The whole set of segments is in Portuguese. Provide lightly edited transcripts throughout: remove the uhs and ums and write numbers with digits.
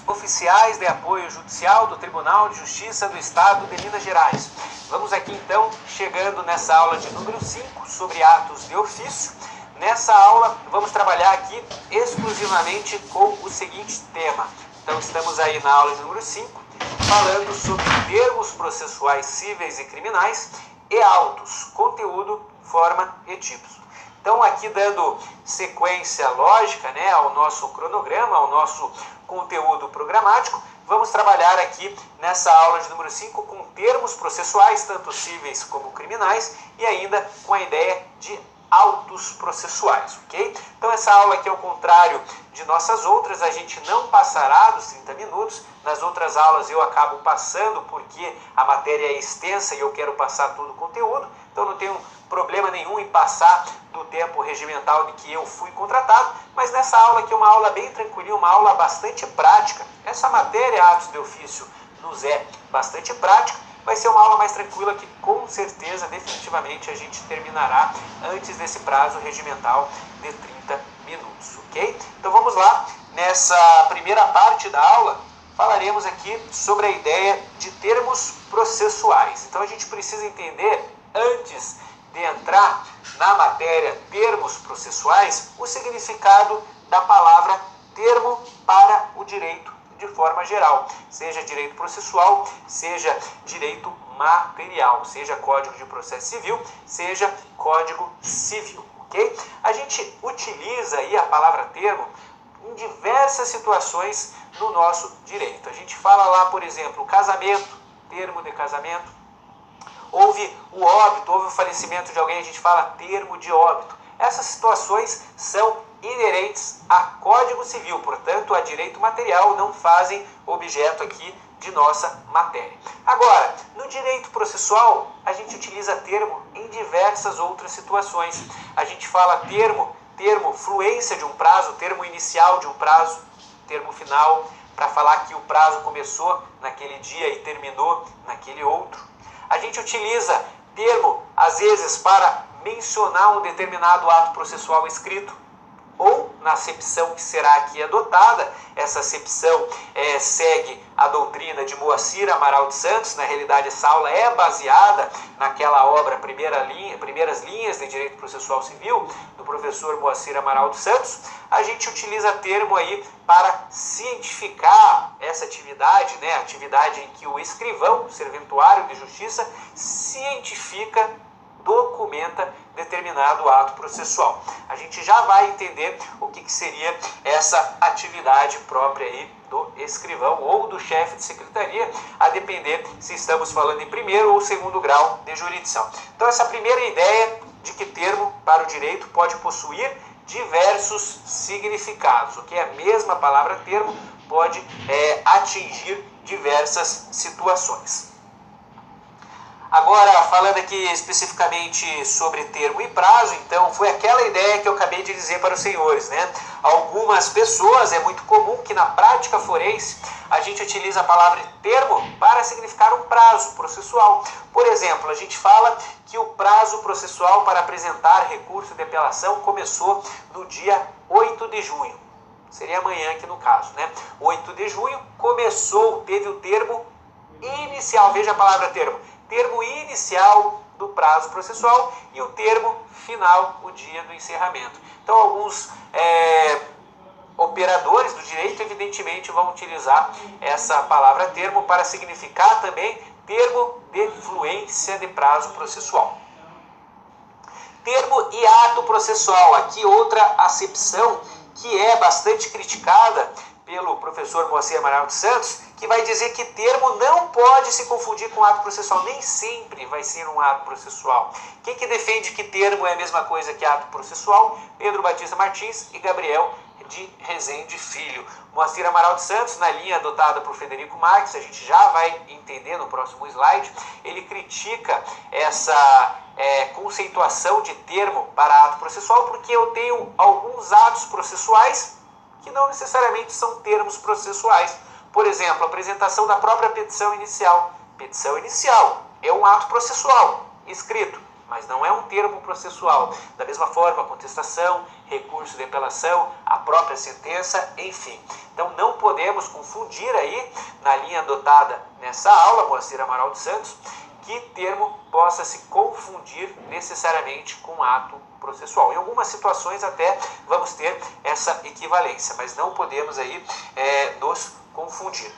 oficiais de apoio judicial do Tribunal de Justiça do Estado de Minas Gerais. Vamos aqui então chegando nessa aula de número 5 sobre atos de ofício. Nessa aula vamos trabalhar aqui exclusivamente com o seguinte tema. Então estamos aí na aula de número 5, falando sobre termos processuais cíveis e criminais e autos, conteúdo, forma e tipos. Então aqui dando sequência lógica, né, ao nosso cronograma, ao nosso conteúdo programático, vamos trabalhar aqui nessa aula de número 5 com termos processuais, tanto cíveis como criminais, e ainda com a ideia de autos processuais, ok? Então essa aula aqui, ao contrário de nossas outras, a gente não passará dos 30 minutos. Nas outras aulas eu acabo passando porque a matéria é extensa e eu quero passar todo o conteúdo, então não tenho problema nenhum em passar do tempo regimental de que eu fui contratado, mas nessa aula aqui é uma aula bem tranquilinha, uma aula bastante prática. Essa matéria, atos de ofício, nos é bastante prática. Vai ser uma aula mais tranquila que com certeza, definitivamente, a gente terminará antes desse prazo regimental de 30 minutos, ok? Então vamos lá, nessa primeira parte da aula, falaremos aqui sobre a ideia de termos processuais. Então a gente precisa entender, antes de entrar na matéria termos processuais, o significado da palavra termo para o direito de forma geral, seja direito processual, seja direito material, seja Código de Processo Civil, seja Código Civil, ok? A gente utiliza aí a palavra termo em diversas situações no nosso direito. A gente fala lá, por exemplo, casamento, termo de casamento. Houve o óbito, houve o falecimento de alguém, a gente fala termo de óbito. Essas situações são inerentes a Código Civil, portanto, a direito material, não fazem objeto aqui de nossa matéria. Agora, no direito processual, a gente utiliza termo em diversas outras situações. A gente fala termo fluência de um prazo, termo inicial de um prazo, termo final, para falar que o prazo começou naquele dia e terminou naquele outro. A gente utiliza termo, às vezes, para mencionar um determinado ato processual escrito, ou na acepção que será aqui adotada. Essa acepção segue a doutrina de Moacir Amaral de Santos. Na realidade, essa aula é baseada naquela obra Primeiras Linhas de Direito Processual Civil, do professor Moacir Amaral de Santos. A gente utiliza termo aí para cientificar essa atividade, né? A atividade em que o escrivão, o serventuário de justiça, cientifica, documenta determinado ato processual. A gente já vai entender o que seria essa atividade própria aí do escrivão ou do chefe de secretaria, a depender se estamos falando em primeiro ou segundo grau de jurisdição. Então essa primeira ideia de que termo para o direito pode possuir diversos significados, ok? A mesma palavra termo pode atingir diversas situações. Agora, falando aqui especificamente sobre termo e prazo, então foi aquela ideia que eu acabei de dizer para os senhores, né? Algumas pessoas, é muito comum que na prática forense a gente utiliza a palavra termo para significar um prazo processual. Por exemplo, a gente fala que o prazo processual para apresentar recurso de apelação começou no dia 8 de junho. Seria amanhã aqui no caso, né? 8 de junho começou, teve o termo inicial, veja a palavra termo. Termo inicial do prazo processual e o termo final, o dia do encerramento. Então, alguns operadores do direito, evidentemente, vão utilizar essa palavra termo para significar também termo de fluência de prazo processual. Termo e ato processual. Aqui outra acepção que é bastante criticada pelo professor Moacir Amaral de Santos, que vai dizer que termo não pode se confundir com ato processual. Nem sempre vai ser um ato processual. Quem que defende que termo é a mesma coisa que ato processual? Pedro Batista Martins e Gabriel de Rezende Filho. Moacir Amaral de Santos, na linha adotada por Frederico Marques, a gente já vai entender no próximo slide, ele critica essa conceituação de termo para ato processual, porque eu tenho alguns atos processuais que não necessariamente são termos processuais. Por exemplo, a apresentação da própria petição inicial. Petição inicial é um ato processual escrito, mas não é um termo processual. Da mesma forma, a contestação recurso de apelação, a própria sentença, enfim. Então não podemos confundir aí, na linha adotada nessa aula, Moacir Amaral dos Santos, que termo possa se confundir necessariamente com ato processual. Em algumas situações até vamos ter essa equivalência, mas não podemos aí nos confundir.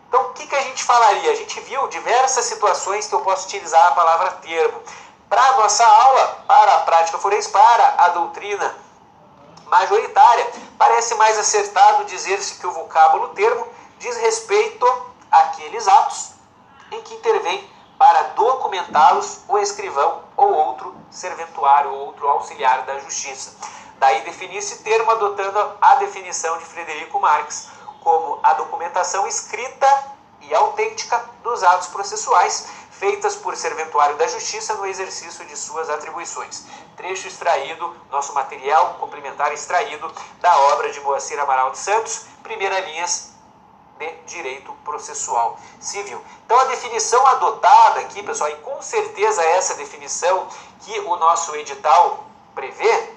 Então o que a gente falaria? A gente viu diversas situações que eu posso utilizar a palavra termo. Para a nossa aula, para a prática forense, para a doutrina majoritária, parece mais acertado dizer-se que o vocábulo termo diz respeito àqueles atos em que intervém para documentá-los o escrivão ou outro serventuário ou outro auxiliar da justiça. Daí definir-se termo adotando a definição de Frederico Marx como a documentação escrita e autêntica dos atos processuais feitas por serventuário da justiça no exercício de suas atribuições. Trecho extraído, nosso material complementar extraído da obra de Moacir Amaral dos Santos, Primeiras Linhas de Direito Processual Civil. Então a definição adotada aqui, pessoal, e com certeza essa definição que o nosso edital prevê,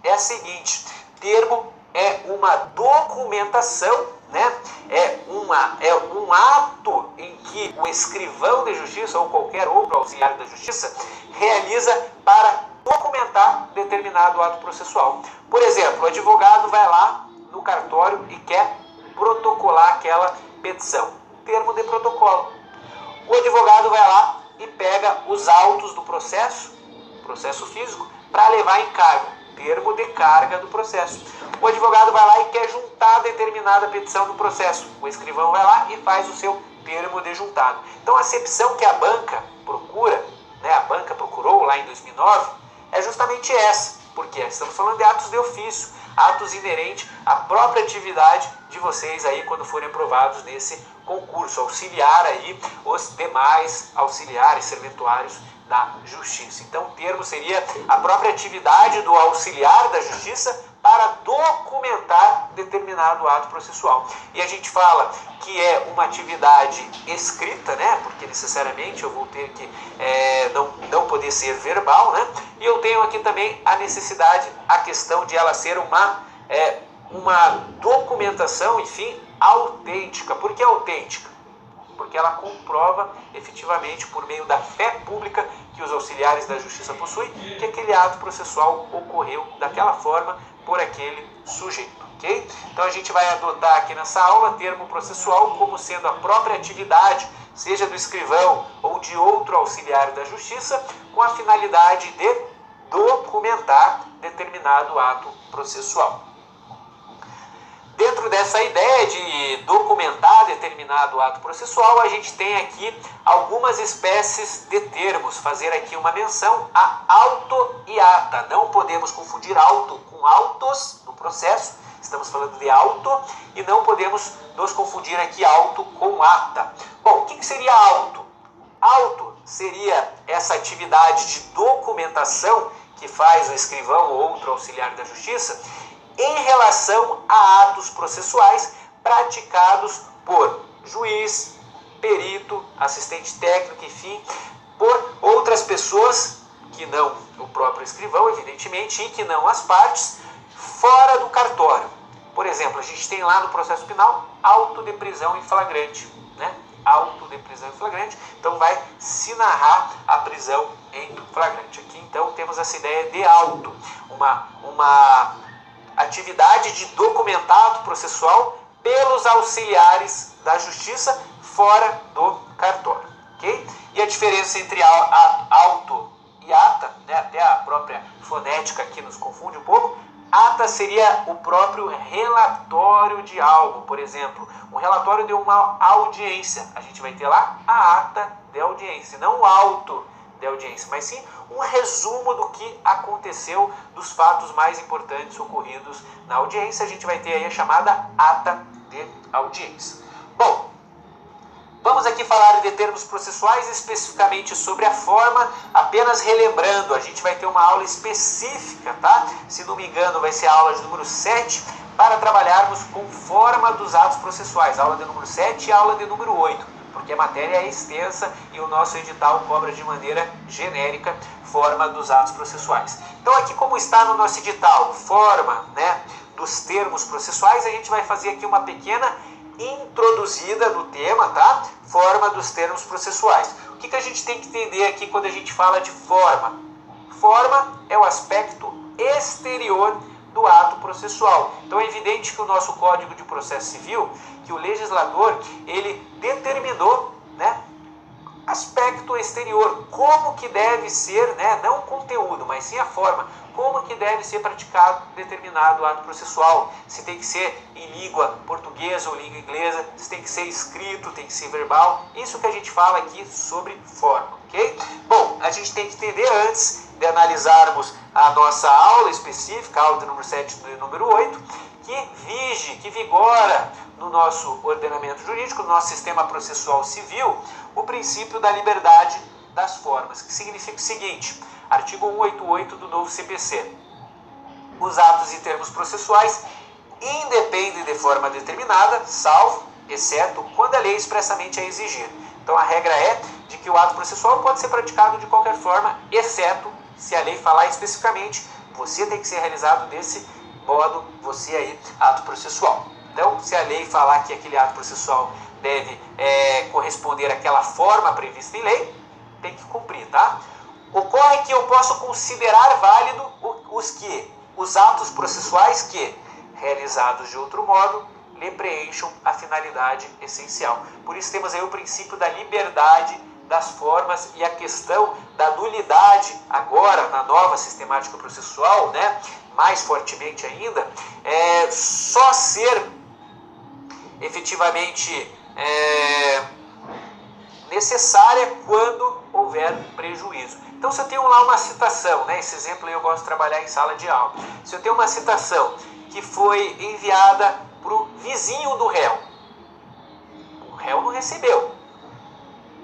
é a seguinte: termo é uma documentação, né? É um ato em que o escrivão de justiça ou qualquer outro auxiliar da justiça realiza para documentar determinado ato processual. Por exemplo, o advogado vai lá no cartório e quer protocolar aquela petição. Termo de protocolo. O advogado vai lá e pega os autos do processo físico, para levar em cargo. Termo de carga do processo. O advogado vai lá e quer juntar determinada petição do processo. O escrivão vai lá e faz o seu termo de juntado. Então a acepção que a banca procura, né, a banca procurou lá em 2009, é justamente essa. Porque estamos falando de atos de ofício, atos inerentes à própria atividade de vocês aí quando forem aprovados nesse concurso, auxiliar aí os demais auxiliares, serventuários da justiça. Então o termo seria a própria atividade do auxiliar da justiça para documentar determinado ato processual. E a gente fala que é uma atividade escrita, né? Porque necessariamente eu vou ter que não poder ser verbal, né? E eu tenho aqui também a necessidade, a questão de ela ser uma documentação, enfim, autêntica. Por que autêntica? Porque ela comprova efetivamente, por meio da fé pública que os auxiliares da justiça possuem, que aquele ato processual ocorreu daquela forma por aquele sujeito, ok? Então a gente vai adotar aqui nessa aula termo processual como sendo a própria atividade, seja do escrivão ou de outro auxiliar da justiça, com a finalidade de documentar determinado ato processual. Dentro dessa ideia de documentar determinado ato processual, a gente tem aqui algumas espécies de termos. Fazer aqui uma menção a auto e ata. Não podemos confundir auto com autos no processo. Estamos falando de auto e não podemos nos confundir aqui auto com ata. Bom, o que seria auto? Auto seria essa atividade de documentação que faz o escrivão ou outro auxiliar da justiça em relação a atos processuais praticados por juiz, perito, assistente técnico, enfim, por outras pessoas que não o próprio escrivão, evidentemente, e que não as partes, fora do cartório. Por exemplo, a gente tem lá no processo penal auto de prisão em flagrante, né? Auto de prisão em flagrante, então vai se narrar a prisão em flagrante. Aqui então temos essa ideia de auto, uma atividade de documentado processual pelos auxiliares da justiça fora do cartório, ok? E a diferença entre auto e ata, né, até a própria fonética aqui nos confunde um pouco. Ata seria o próprio relatório de algo, por exemplo, um relatório de uma audiência. A gente vai ter lá a ata de audiência, não o auto de audiência, mas sim um resumo do que aconteceu, dos fatos mais importantes ocorridos na audiência. A gente vai ter aí a chamada ata de audiência. Bom, vamos aqui falar de termos processuais, especificamente sobre a forma, apenas relembrando, a gente vai ter uma aula específica, tá? Se não me engano, vai ser a aula de número 7, para trabalharmos com forma dos atos processuais, aula de número 7 e aula de número 8. porque a matéria é extensa e o nosso edital cobra de maneira genérica forma dos atos processuais. Então aqui, como está no nosso edital, forma, né, dos termos processuais, a gente vai fazer aqui uma pequena introduzida no tema, tá? Forma dos termos processuais. O que a gente tem que entender aqui quando a gente fala de forma? Forma é o aspecto exterior do ato processual. Então é evidente que o nosso Código de Processo Civil, que o legislador, ele determinou, né, aspecto exterior, como que deve ser, né, não o conteúdo, mas sim a forma, como que deve ser praticado determinado ato processual, se tem que ser em língua portuguesa ou língua inglesa, se tem que ser escrito, tem que ser verbal, isso que a gente fala aqui sobre forma, ok? Bom, a gente tem que entender antes de analisarmos a nossa aula específica, a aula de número 7 e número 8, que vigora no nosso ordenamento jurídico, no nosso sistema processual civil, o princípio da liberdade das formas, que significa o seguinte, artigo 188 do novo CPC. Os atos e termos processuais independem de forma determinada, salvo, exceto, quando a lei expressamente a exigir. Então a regra é de que o ato processual pode ser praticado de qualquer forma, exceto se a lei falar especificamente, você tem que ser realizado desse modo, você aí, ato processual. Então, se a lei falar que aquele ato processual deve corresponder àquela forma prevista em lei, tem que cumprir, tá? Ocorre que eu posso considerar válido os atos processuais que, realizados de outro modo, lhe preencham a finalidade essencial. Por isso temos aí o princípio da liberdade das formas e a questão da nulidade agora na nova sistemática processual, né, mais fortemente ainda, só ser efetivamente necessária quando houver prejuízo. Então, se eu tenho lá uma citação, né, esse exemplo eu gosto de trabalhar em sala de aula, se eu tenho uma citação que foi enviada para o vizinho do réu, o réu não recebeu,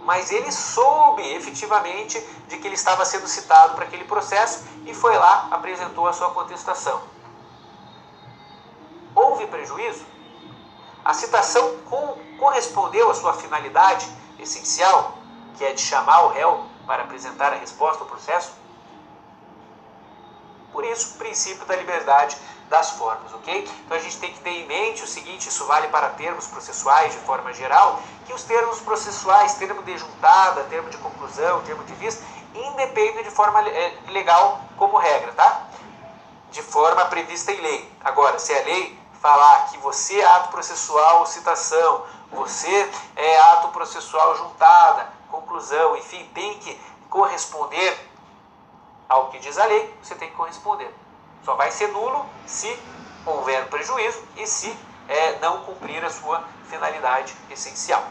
mas ele soube efetivamente de que ele estava sendo citado para aquele processo e foi lá, apresentou a sua contestação. Houve prejuízo? A citação correspondeu à sua finalidade essencial, que é de chamar o réu para apresentar a resposta ao processo? Por isso, o princípio da liberdade das formas, ok? Então a gente tem que ter em mente o seguinte, isso vale para termos processuais de forma geral, que os termos processuais, termo de juntada, termo de conclusão, termo de vista, independem de forma legal como regra, tá? De forma prevista em lei. Agora, se a lei falar que você é ato processual citação, você é ato processual juntada, conclusão, enfim, tem que corresponder ao que diz a lei, você tem que corresponder. Só vai ser nulo se houver prejuízo e se não cumprir a sua finalidade essencial.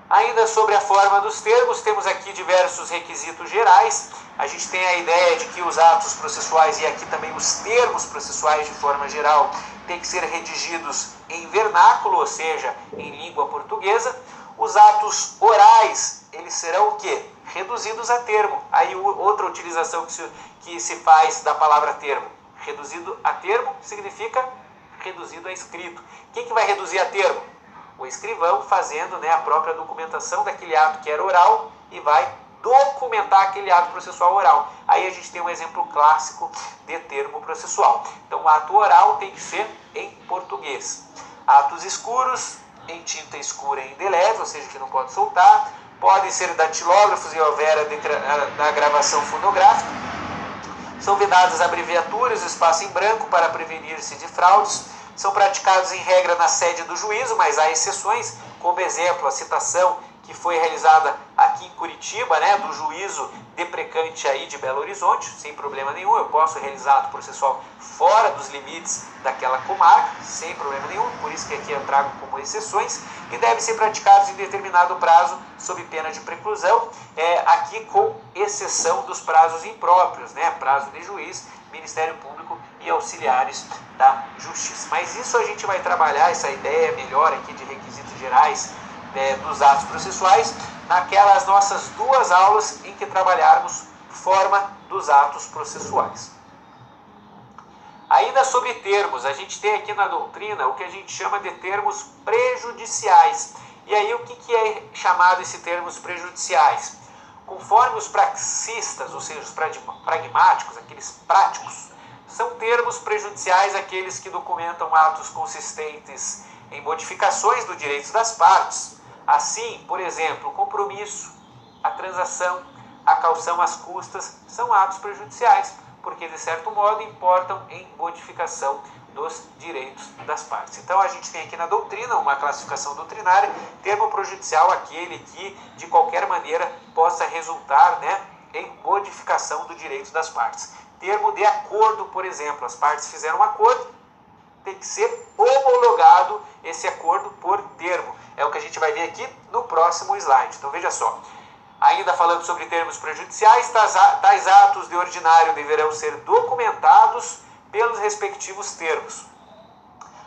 Ainda sobre a forma dos termos, temos aqui diversos requisitos gerais. A gente tem a ideia de que os atos processuais e aqui também os termos processuais de forma geral têm que ser redigidos em vernáculo, ou seja, em língua portuguesa. Os atos orais, eles serão o quê? Reduzidos a termo. Aí outra utilização que se faz da palavra termo. Reduzido a termo significa reduzido a escrito. Quem que vai reduzir a termo? O escrivão fazendo, né, a própria documentação daquele ato que era oral e vai documentar aquele ato processual oral. Aí a gente tem um exemplo clássico de termo processual. Então o ato oral tem que ser em português. Atos escuros, em tinta escura e indelével, ou seja, que não pode soltar. Podem ser datilógrafos e houver da gravação fonográfica. São vedadas abreviaturas, espaço em branco para prevenir-se de fraudes. São praticados em regra na sede do juízo, mas há exceções, como exemplo, a citação que foi realizada aqui em Curitiba, né, do juízo deprecante aí de Belo Horizonte, sem problema nenhum, eu posso realizar ato processual fora dos limites daquela comarca, sem problema nenhum, por isso que aqui eu trago como exceções, e devem ser praticados em determinado prazo, sob pena de preclusão, aqui com exceção dos prazos impróprios, né, prazo de juiz, Ministério Público e auxiliares da Justiça. Mas isso a gente vai trabalhar, essa ideia melhor aqui de requisitos gerais dos atos processuais, naquelas nossas duas aulas em que trabalharmos forma dos atos processuais. Ainda sobre termos, a gente tem aqui na doutrina o que a gente chama de termos prejudiciais. E aí o que é chamado esse termos prejudiciais? Conforme os praxistas, ou seja, os pragmáticos, aqueles práticos, são termos prejudiciais aqueles que documentam atos consistentes em modificações do direito das partes. Assim, por exemplo, o compromisso, a transação, a caução às custas são atos prejudiciais, porque de certo modo importam em modificação dos direitos das partes. Então a gente tem aqui na doutrina uma classificação doutrinária, termo prejudicial aquele que de qualquer maneira possa resultar, né, em modificação do direito das partes. Termo de acordo, por exemplo, as partes fizeram um acordo, tem que ser homologado esse acordo por termo. É o que a gente vai ver aqui no próximo slide. Então veja só, ainda falando sobre termos prejudiciais, tais atos de ordinário deverão ser documentados pelos respectivos termos.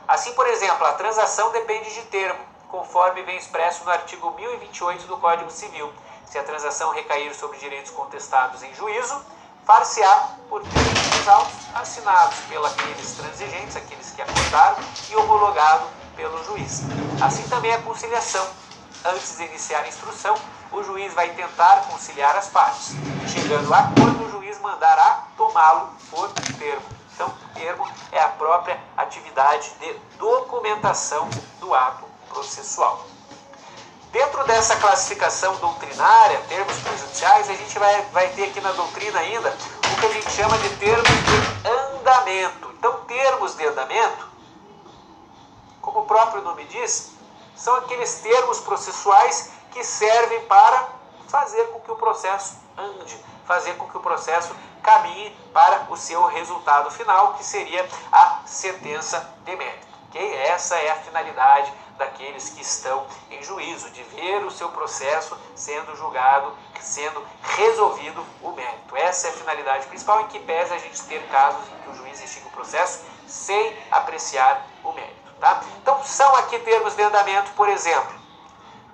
Assim, por exemplo, a transação depende de termo, conforme vem expresso no artigo 1028 do Código Civil. Se a transação recair sobre direitos contestados em juízo, far-se-á por termos dos autos assinados pelos transigentes, aqueles que acordaram, e homologado pelo juiz. Assim também a conciliação. Antes de iniciar a instrução, o juiz vai tentar conciliar as partes. Chegando a acordo, o juiz mandará tomá-lo por termo. Então, termo é a própria atividade de documentação do ato processual. Dentro dessa classificação doutrinária, termos prejudiciais, a gente vai ter aqui na doutrina ainda o que a gente chama de termos de andamento. Então, termos de andamento, como o próprio nome diz, são aqueles termos processuais que servem para fazer com que o processo ande, fazer com que o processo caminhe para o seu resultado final, que seria a sentença de mérito. Okay? Essa é a finalidade daqueles que estão em juízo, de ver o seu processo sendo julgado, sendo resolvido o mérito. Essa é a finalidade principal, em que pese a gente ter casos em que o juiz extingue o processo sem apreciar o mérito. Tá? Então, são aqui termos de andamento, por exemplo,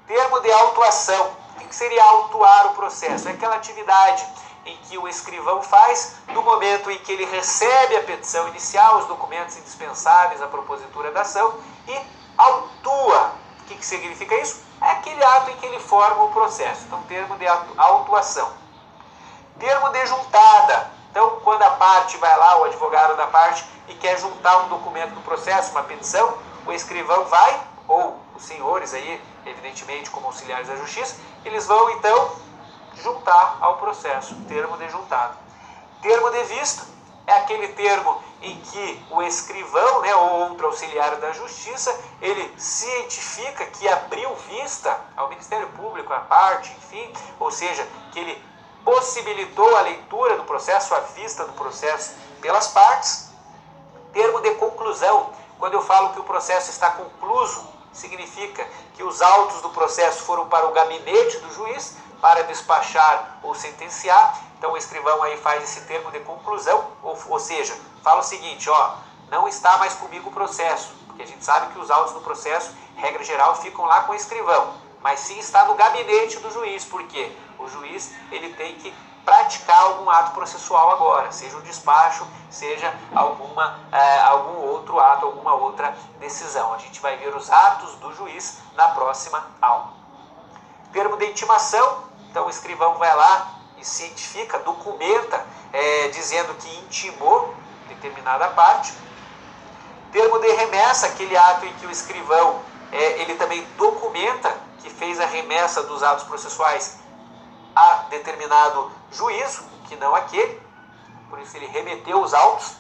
termo de autuação. O que seria autuar o processo? É aquela atividade em que o escrivão faz no momento em que ele recebe a petição inicial, os documentos indispensáveis à propositura da ação, e autua. O que significa isso? É aquele ato em que ele forma o processo. Então, termo de autuação. Termo de juntada. Então, quando a parte vai lá, o advogado da parte, e quer juntar um documento do processo, uma petição, o escrivão vai, ou os senhores aí, evidentemente como auxiliares da justiça, eles vão então juntar ao processo, termo de juntado. Termo de vista é aquele termo em que o escrivão, né, ou outro auxiliar da justiça, ele cientifica que abriu vista ao Ministério Público, à parte, enfim, ou seja, que ele possibilitou a leitura do processo, a vista do processo pelas partes. Termo de conclusão, quando eu falo que o processo está concluso, significa que os autos do processo foram para o gabinete do juiz para despachar ou sentenciar. Então o escrivão aí faz esse termo de conclusão, ou seja, fala o seguinte, ó, não está mais comigo o processo, porque a gente sabe que os autos do processo, regra geral, ficam lá com o escrivão, mas sim está no gabinete do juiz, porque o juiz ele tem que praticar algum ato processual agora, seja um despacho, seja algum outro ato, alguma outra decisão. A gente vai ver os atos do juiz na próxima aula. Termo de intimação, então o escrivão vai lá e cientifica, documenta, dizendo que intimou determinada parte. Termo de remessa, aquele ato em que o escrivão ele também documenta que fez a remessa dos atos processuais a determinado juízo, que não aquele, por isso ele remeteu os autos.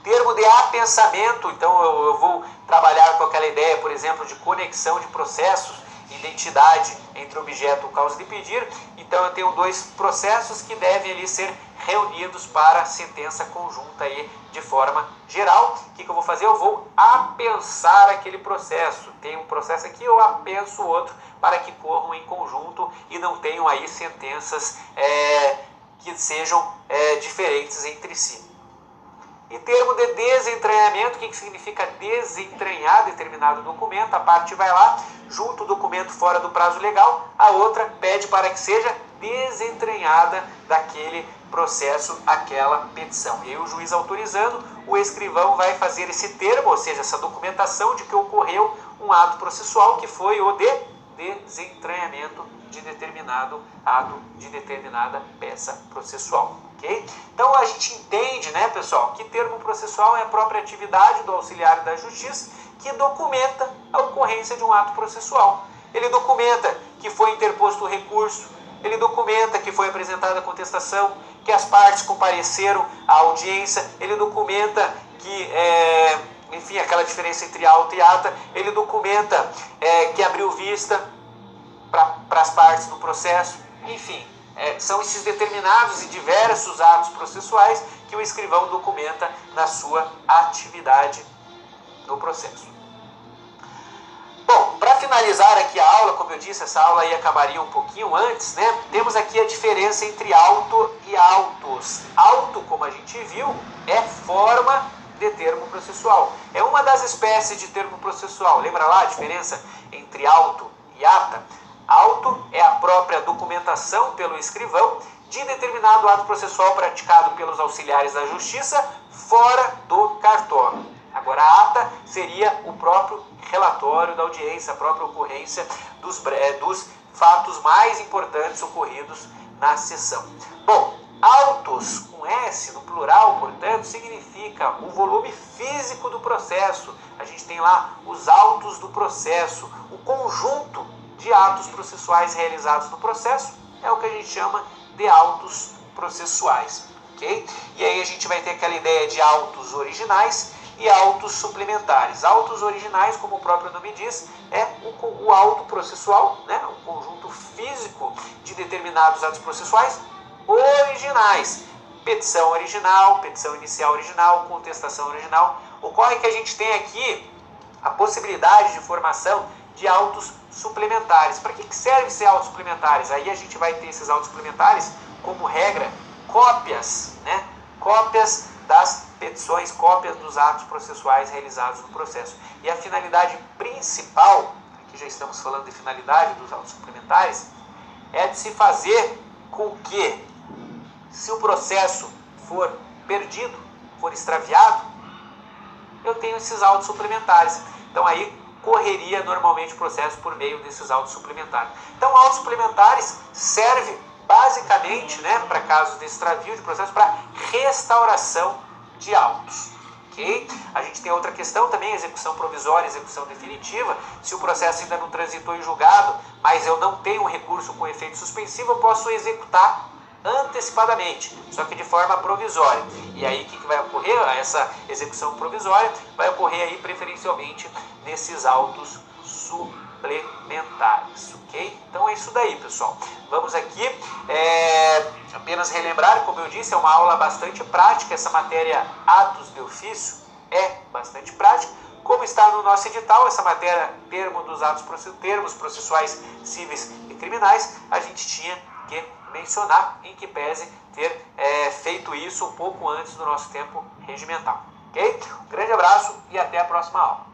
Termo de apensamento, então eu vou trabalhar com aquela ideia, por exemplo, de conexão de processos, identidade entre objeto e causa de pedir. Então eu tenho dois processos que devem ali ser reunidos para sentença conjunta aí de forma geral. O que eu vou fazer? Eu vou apensar aquele processo. Tem um processo aqui, eu apenso o outro para que corram em conjunto e não tenham aí sentenças que sejam diferentes entre si. E termo de desentranhamento, o que significa desentranhar determinado documento? A parte vai lá, junta o documento fora do prazo legal, a outra pede para que seja desentranhada daquele processo aquela petição. E aí o juiz autorizando, o escrivão vai fazer esse termo, ou seja, essa documentação de que ocorreu um ato processual que foi o de desentranhamento de determinado ato, de determinada peça processual. Okay? Então a gente entende, né, pessoal, que termo processual é a própria atividade do auxiliar da justiça que documenta a ocorrência de um ato processual. Ele documenta que foi interposto o recurso, ele documenta que foi apresentada a contestação, que as partes compareceram à audiência, ele documenta que, enfim, aquela diferença entre auto e ata, ele documenta que abriu vista para as partes no processo, enfim, são esses determinados e diversos atos processuais que o escrivão documenta na sua atividade no processo. Bom, para finalizar aqui a aula, como eu disse, essa aula aí acabaria um pouquinho antes, né? Temos aqui a diferença entre auto e autos. Auto, como a gente viu, é forma de termo processual. É uma das espécies de termo processual. Lembra lá a diferença entre auto e ata? Auto é a própria documentação pelo escrivão de determinado ato processual praticado pelos auxiliares da justiça fora do cartório. Agora, a ata seria o próprio relatório da audiência, a própria ocorrência dos fatos mais importantes ocorridos na sessão. Bom, autos com S no plural, portanto, significa o volume físico do processo. A gente tem lá os autos do processo, o conjunto de atos processuais realizados no processo é o que a gente chama de autos processuais. Okay? E aí a gente vai ter aquela ideia de autos originais e autos suplementares. Autos originais, como o próprio nome diz, é o auto processual, né? O conjunto físico de determinados atos processuais originais. Petição original, petição inicial original, contestação original. Ocorre que a gente tem aqui a possibilidade de formação de autos suplementares. Para que servem esses autos suplementares? Aí a gente vai ter esses autos suplementares, como regra, cópias, né? Cópias das petições, cópias dos atos processuais realizados no processo. E a finalidade principal, aqui já estamos falando de finalidade dos autos suplementares, é de se fazer com que, se o processo for perdido, for extraviado, eu tenho esses autos suplementares. Então aí correria normalmente o processo por meio desses autos suplementares. Então, autos suplementares servem basicamente, né, para casos de extravio de processo, para restauração de autos. Okay? A gente tem outra questão também, execução provisória, execução definitiva. Se o processo ainda não transitou em julgado, mas eu não tenho um recurso com efeito suspensivo, eu posso executar antecipadamente, só que de forma provisória. E aí o que vai ocorrer? Essa execução provisória vai ocorrer aí preferencialmente nesses autos suplementares, ok? Então é isso daí, pessoal. Vamos aqui apenas relembrar, como eu disse, é uma aula bastante prática. Essa matéria atos de ofício é bastante prática. Como está no nosso edital, essa matéria termo dos atos termos processuais cíveis e criminais, a gente tinha que mencionar, em que pese ter feito isso um pouco antes do nosso tempo regimental. Ok? Um grande abraço e até a próxima aula.